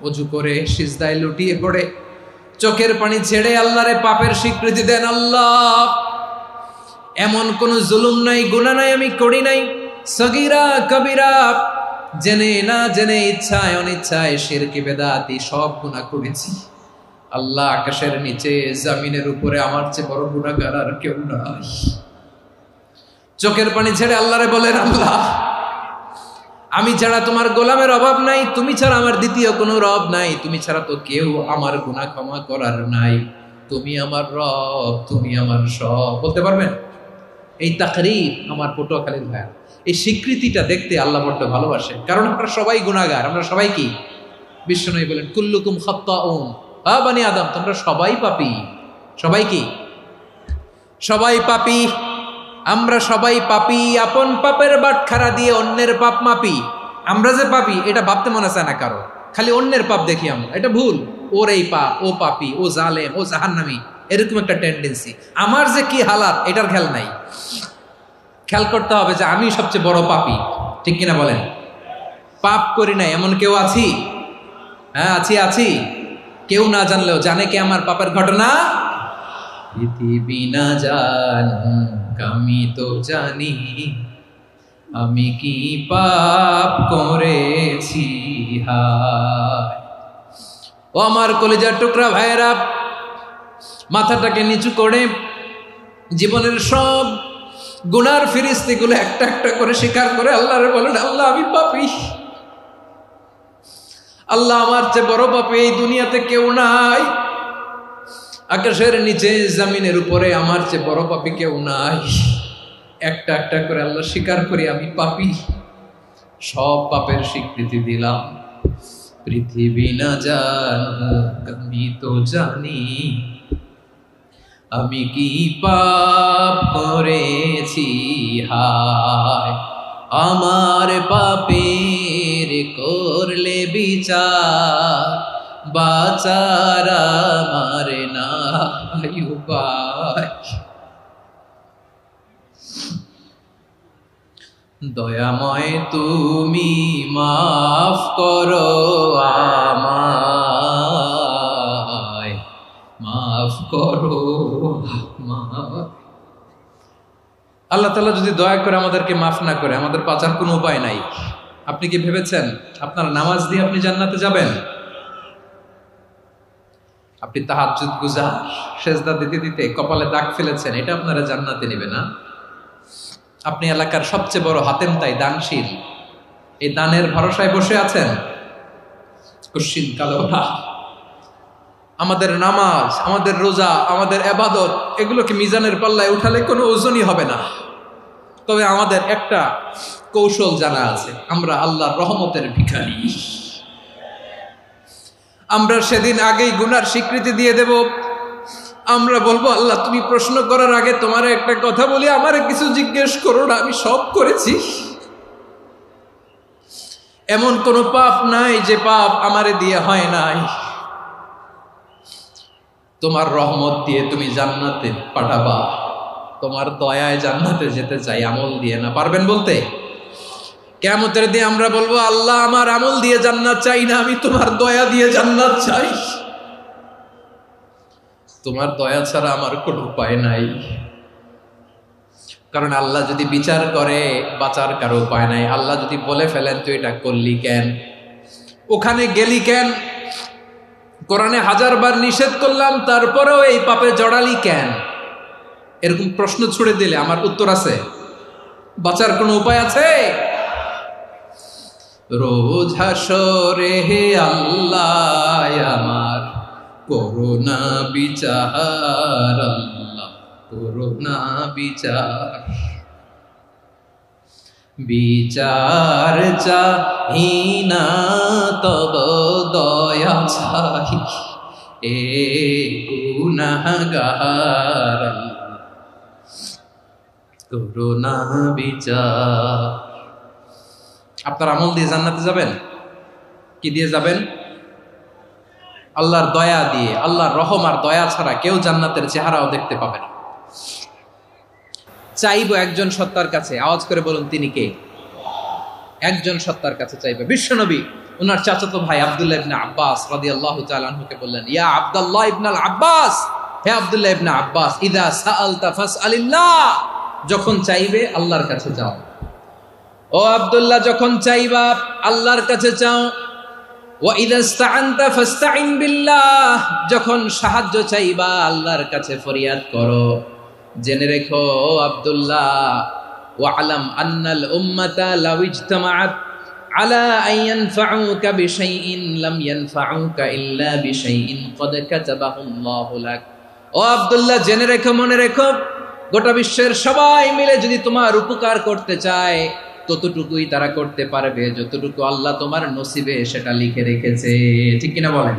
অজু করে সিজদায় লুটিয়ে পড়ে চোখের পানি ছেড়ে আল্লাহরে পাপের স্বীকৃতি দেন। আল্লাহ, এমন কোন জুলুম নাই, গুনাহ নাই আমি করি নাই, সগীরা কবিরা, জেনে না জেনে, ইচ্ছায় অনিচ্ছায়, শিরকি বেদাতি সব গুনাহ করেছি। আল্লাহ, আকাশের নিচে জমিনের উপরে আমার চেয়ে বড় গুনাহগার আর কেউ নাই। চোখের পানি ছেড়ে আল্লাহরে বলেন, আল্লাহ, আমি ছাড়া তোমার গোলামের অভাব নাই, তুমি ছাড়া আমার দ্বিতীয় কোনো রব নাই, তুমি ছাড়া তো কেউ আমার গুনাহ ক্ষমা করার নাই, তুমি আমার রব, তুমি আমার সব। বলতে পারবেন? এই তাকরীর আমার পটুয়াখালীর ভাইয়া, এই স্বীকৃতিটা দেখতে আল্লাহ বড্ড ভালোবাসেন, কারণ আমরা সবাই গুনাহগার। আমরা সবাই কি? বিশ্বনবী বলেন, কুল্লুকুম খাত্তাউন, বানি আদম, তোমরা সবাই পাপী। সবাই কি? সবাই পাপী। আমরা সবাই পাপী। আপন পাপের বাটখারা দিয়ে অন্যের পাপ মাপি। আমরা যে পাপী এটা ভাবতে মনে চায় না কারো, খালি অন্যের পাপ দেখি আমরা, এটা ভুল। ওর এই পাপ, ও পাপী, ও জালেম, ও জাহান্নামী, এরকম একটা টেন্ডেন্সি। আমার যে কি হালাত এটার খেয়াল নাই। খেয়াল করতে হবে যে আমি সবচেয়ে বড় পাপী, ঠিক কিনা বলেন? পাপ করি নাই এমন কেউ আছি? হ্যাঁ, আছি। কেউ না জানলেও জানে কে আমার পাপের ঘটনা? পৃথিবী না জানুক আমি তো জানি, আমি কি পাপ করেছি। হায় ও আমার কলিজার টুকরা ভাইয়েরা, মাথাটাকে নিচু করে জীবনের সব গুনার ফিরিস্তিগুলো একটা একটা করে স্বীকার করে আল্লাহরে বলেন, আল্লাহ, আমি পাপী। আল্লাহ, আমার চেয়ে বড় পাপী এই দুনিয়াতে কেউ নাই। আকাশের নিচে জমিনের উপরে আমার চেয়ে বড় পাপী কেউ নাই। একটা একটা করে আল্লাহ স্বীকার করি আমি পাপী। সব পাপের স্বীকৃতি দিলাম। পৃথিবী না জানুক আমি তো জানি, আমি কি পাপ করেছি। হায় আমার পাপের করলে বিচার, বাচার আমার নাই উপায়। দয়াময় তুমি মাফ করো আমায়, মাফ করো আমায়। আল্লাহ তাআলা যদি দয়া করে আমাদেরকে মাফ না করে, আমাদের বাঁচার কোনো উপায় নাই। আপনি কি ভেবেছেন আপনার নামাজ দিয়ে আপনি জান্নাতে যাবেন? আপনি তাহাজ্জুদ গুজার, সেজদা দিতে দিতে কপালে দাগ ফেলেছেন, এটা আপনারা জান্নাতে নেবে না? আপনি এলাকার সবচেয়ে বড় হাতেম তাই, দানশীল, এই দানের ভরসায় বসে আছেন, কুশ্চিন কালো না। আমাদের নামাজ, আমাদের রোজা, আমাদের ইবাদত, এগুলোকে মিজানের পাল্লায় উঠালে কোনো ওজনই হবে না। তবে আমাদের একটা কৌশল জানা আছে, আমরা আল্লাহর রহমতের ভিখারি। আমরা সেদিন আগেই গুনার স্বীকৃতি দিয়ে দেব। আমরা বলবো, আল্লাহ, তুমি প্রশ্ন করার আগে তোমার একটা কথা বলি, আমারে কিছু জিজ্ঞেস করো না, আমি সব করেছি। এমন কোন পাপ নাই যে পাপ আমারে দিয়ে হয় নাই। তোমার রহমত দিয়ে তুমি জান্নাতে পাঠাবা, তোমার দয়ায় জান্নাতে যেতে চাই, আমল দিয়ে না। পারবেন বলতে? কিয়ামতের দিন আমরা বলবো, আল্লাহ, আমার আমল দিয়ে জান্নাত চাই না, আমি তোমার দয়া দিয়ে জান্নাত চাই। তোমার দয়া ছাড়া আমার কোনো উপায় নাই। কারণ আল্লাহ যদি বিচার করে, বাঁচার কারো উপায় নাই। আল্লাহ যদি বলে ফেলেন তুই এটা করলি কেন, ওখানে গেলি কেন, কোরআনে 1000 বার নিষেধ করলাম তারপরেও এই পাপে জড়ালি কেন, এরকম প্রশ্ন ছুড়ে দিলে আমার উত্তর আছে? বাঁচার কোনো উপায় আছে? রোজ হাসরে হে আল্লাহ আমার করুণা বিচার, আল্লাহ করুণা বিচার। বিচার চাহি না তব দয়া চাহি, এ গুনাহগার, করুণা বিচার। আপনার আমল দিয়ে জান্নাতে যাবেন? কি দিয়ে যাবেন? আল্লাহর দয়া দিয়ে। আল্লাহর রহম আর দয়া ছাড়া কেউ জান্নাতের চেহারাও দেখতে পাবে না। চাইবো একজন সত্তার কাছে, আওয়াজ করে বলুন তিনি কে? একজন সত্তার কাছে চাইবে, বিশ্বনবী ওনার চাচাতো ভাই আব্দুল্লাহ ইবনে আব্বাস রাদিয়াল্লাহু তাআলা আনহুকে বললেন, ইয়া আব্দুল্লাহ ইবনে আব্বাস, হে আব্দুল্লাহ ইবনে আব্বাস, ইযা সাআলতা ফাসআলিল্লাহ, যখন চাইবে আল্লাহর কাছে যাও। ও আব্দুল্লাহ, যখন চাইবা আল্লাহর কাছে চাও। ওয়া ইযা ইসতাআনতা ফাসতাইন বিল্লাহ, যখন সাহায্য চাইবা আল্লাহর কাছে ফরিয়াদ করো। জেনে রেখো আব্দুল্লাহ, ওয়া'লাম আন্নাল উম্মাতা লাউ ইজতামাআত আলা আন ইয়ানফাউকা বিশাইইন লাম ইয়ানফাউকা ইল্লা বিশাইইন ক্বাদ কাতাবাহু আল্লাহু লাক। ও আব্দুল্লাহ, জেনে রেখো, মনে রেখো, গোটা বিশ্বের সবাই মিলে যদি তোমার উপকার করতে চায় ততটুকুই তারা করতে পারবে যতটুকু আল্লাহ তোমার নসিবে সেটা লিখে রেখেছে। ঠিক কিনা বলেন?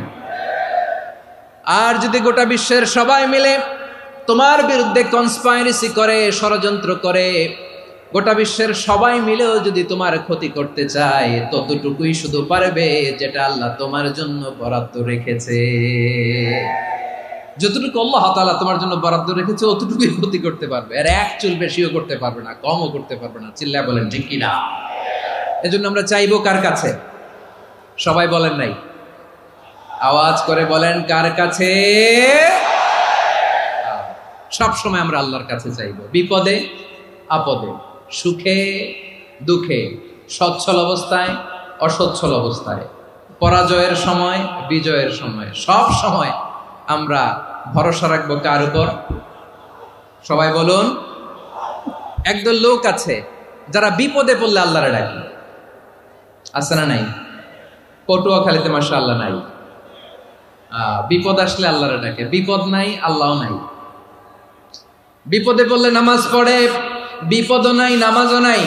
আর যদি গোটা বিশ্বের সবাই মিলে তোমার বিরুদ্ধে কনস্পাইরেসি করে, ষড়যন্ত্র করে, গোটা বিশ্বের সবাই মিলেও যদি তোমার ক্ষতি করতে চায় ততটুকুই শুধু পারবে যেটা আল্লাহ তোমার জন্য বরাদ্দ রেখেছে। যতটুকু আল্লাহ তাআলা তোমার জন্য বরাদ্দ রেখেছে অতটুকুই ক্ষতি করতে পারবে, আর এক চুল বেশিও করতে পারবে না, কমও করতে পারবে না। চিল্লায় বলেন ঠিক কিনা? এজন্য আমরা চাইবো কার কাছে? সবাই বলেন নাই, আওয়াজ করে বলেন কার কাছে? সব সময় আমরা আল্লাহর কাছে চাইবো, বিপদে আপদে, সুখে দুঃখে, সচ্ছল অবস্থায় অসচ্ছল অবস্থায়, পরাজয়ের সময় বিজয়ের সময়, সব সময় আমরা ভরসা রাখবো কার উপর? সবাই বলুন। একদল লোক আছে যারা বিপদে পড়লে আল্লাহরে ডাকে, আছে না নাই? পটুয়াখালীতে মাশাআল্লাহ নাই। বিপদ আসলে আল্লাহরে ডাকে, বিপদ নাই আল্লাহও নাই। বিপদে পড়লে নামাজ পড়ে, বিপদও নাই নামাজও নাই।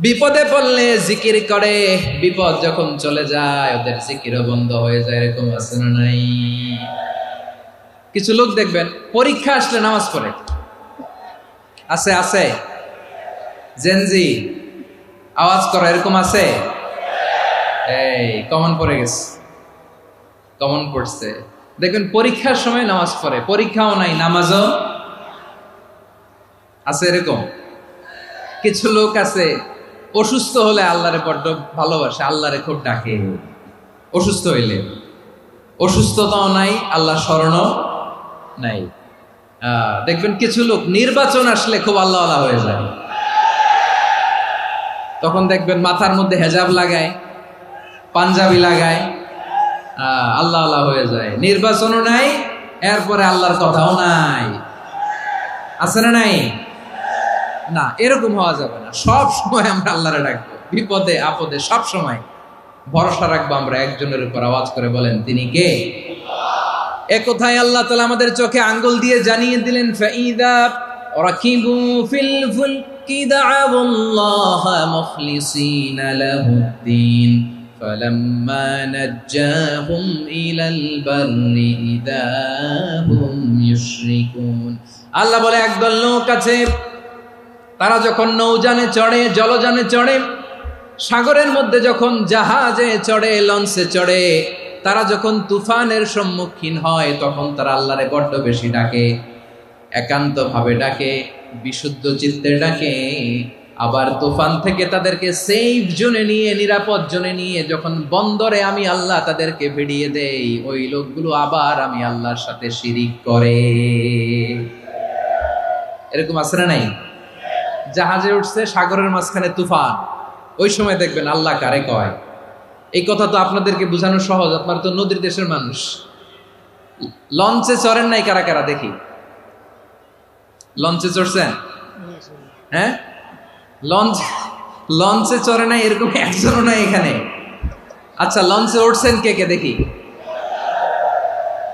বিপদে পড়লে জিকির করে, বিপদ যখন চলে যায় ওদের জিকিরও বন্ধ হয়ে যায়। এরকম আছে না নাই? কিছু লোক দেখবেন পরীক্ষা আসলে নামাজ পড়ে, আছে আছে। জেনজি আওয়াজ করো, এরকম আছে? এই কমন পড়ে গেছে, কমন পড়ছে। দেখবেন পরীক্ষার সময় নামাজ পড়ে, পরীক্ষাও নাই নামাজও আছে। এরকম কিছু লোক আছে অসুস্থ হলে আল্লাহরে বড্ড ভালোবাসে, আল্লাহরে খুব ডাকে। অসুস্থ হইলে অসুস্থতাও নাই, আল্লাহ স্মরণও নাই। দেখবেন কিছু লোক নির্বাচন আসলে খুব আল্লাহ আল্লাহ হয়ে যায়। তখন দেখবেন মাথার মধ্যে হেজাব লাগায়, পাঞ্জাবি লাগায়, আল্লাহ আল্লাহ হয়ে যায়। নির্বাচনও নাই, এরপরে আল্লাহর কথাও নাই। আছে না নাই? না, এরকম হওয়া যাবে না। সব সময় আমরা আল্লাহরে ডাকবো, বিপদে আপদে সব সময় ভরসা রাখবো আমরা একজনের উপর। আওয়াজ করে বলেন তিনি কে? এ কথায় আল্লাহ তাআলা আমাদের চোখে আঙ্গুল দিয়ে জানিয়ে দিলেন, ফাইদা রাকিবু ফিল ফুলকি দা'আউল্লাহা মুখলিসিনা লাহুদ্দিন ফালাম্মা নাজ্জাহুম ইলাল বাররি ইযা হুম ইউশরিকুন। আল্লাহ বলে একদল লোক আছে, তারা যখন নৌযানে চড়ে, জলযানে চড়ে, সাগরের মধ্যে যখন জাহাজে চড়ে, লঞ্চে চড়ে, তারা যখন তুফানের সম্মুখীন হয় তখন তারা আল্লাহরে বড্ড বেশি ডাকে, একান্ত ভাবে ডাকে, বিশুদ্ধ চিত্তে ডাকে। আবার তুফান থেকে তাদেরকে সেফ জোনে নিয়ে, নিরাপদ জোনে নিয়ে যখন বন্দরে আমি আল্লাহ তাদেরকে ভিড়িয়ে দেই, ওই লোকগুলো আবার আমি আল্লাহর সাথে শিরিক করে। এরকম আছে না নাই? জাহাজে উঠছে, সাগরের মাঝখানে তুফান, ওই সময় দেখবেন আল্লাহ কারে কয়। এই কথা তো আপনাদেরকে বোঝানো সহজ, আপনারা তো নদীর দেশের মানুষ। লঞ্চে চড়েন নাই কারা কারা? দেখি, লঞ্চে চড়ছেন? হ্যাঁ, লঞ্চে চড়ে নাই এরকম একজনও নাই এখানে। আচ্ছা, লঞ্চে উঠছেন কে কে? দেখি।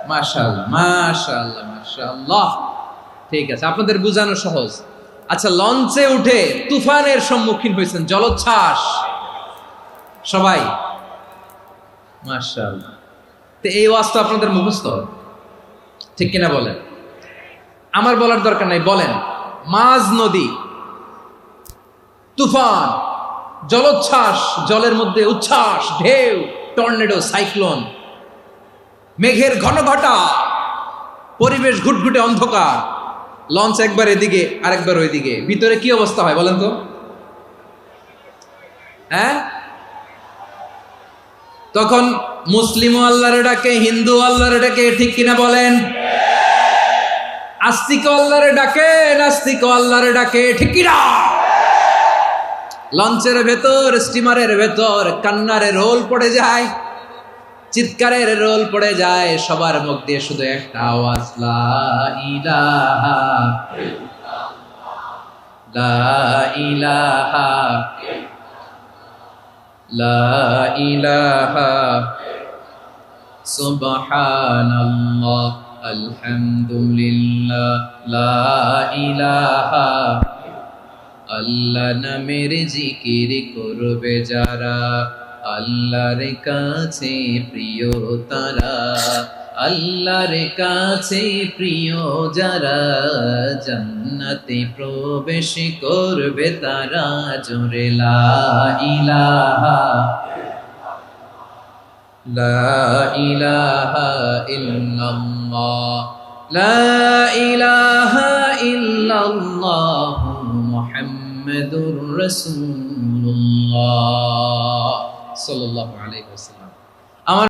মাশাআল্লাহ মাশাআল্লাহ মাশাআল্লাহ, ঠিক আছে, আপনাদের বোঝানো সহজ। আচ্ছা, লঞ্চে উঠে তুফানের সম্মুখীন হয়েছেন, জলোচ্ছ্বাস, সবাই? মাশাআল্লাহ। তো এই ওয়াজ তো আপনাদের মুখস্থ, ঠিক কিনা বলেন? আমার বলার দরকার নাই, বলেন। মাঝ নদী, তুফান, জলোচ্ছ্বাস, জলের মধ্যে উচ্ছ্বাস, ঢেউ, টর্নেডো, সাইক্লোন, মেঘের ঘনঘটা, পরিবেশ ঘুটঘুটে অন্ধকার, লঞ্চ একবার এদিকে আরেকবার ওইদিকে, ভিতরে কি অবস্থা হয় বলেন তো? হ্যাঁ, তখন মুসলিমও আল্লাহর ডাকে, হিন্দু আল্লাহর ডাকে, ঠিক কিনা বলেন? আস্তিক আল্লাহর ডাকে, নাস্তিক আল্লাহর ডাকে, ঠিক কিনা? লঞ্চের ভেতর, স্টিমারের ভেতর কান্নারে রোল পড়ে যায়, চিৎকারের রোল পড়ে যায়, সবার মুখ দিয়ে শুধু একটা আওয়াজ, লা ইলাহা লা ইলাহা লা ইলাহা সুবহানাল্লাহ আলহামদুলিল্লাহ লা ইলাহা। আল্লাহ নামের জিকির করবে যারা, আল্লাহর কাছে প্রিয় তারা, আল্লাহর কাছে প্রিয় যারা, জান্নাতে প্রবেশ করবে তারা, জোরে লা ইলাহা লা ইলাহা ইল্লাল্লাহ লা ইলাহা ইল্লাল্লাহ মুহাম্মাদুর রাসূলুল্লাহ সাল্লাল্লাহু আলাইহি ওয়াসাল্লাম।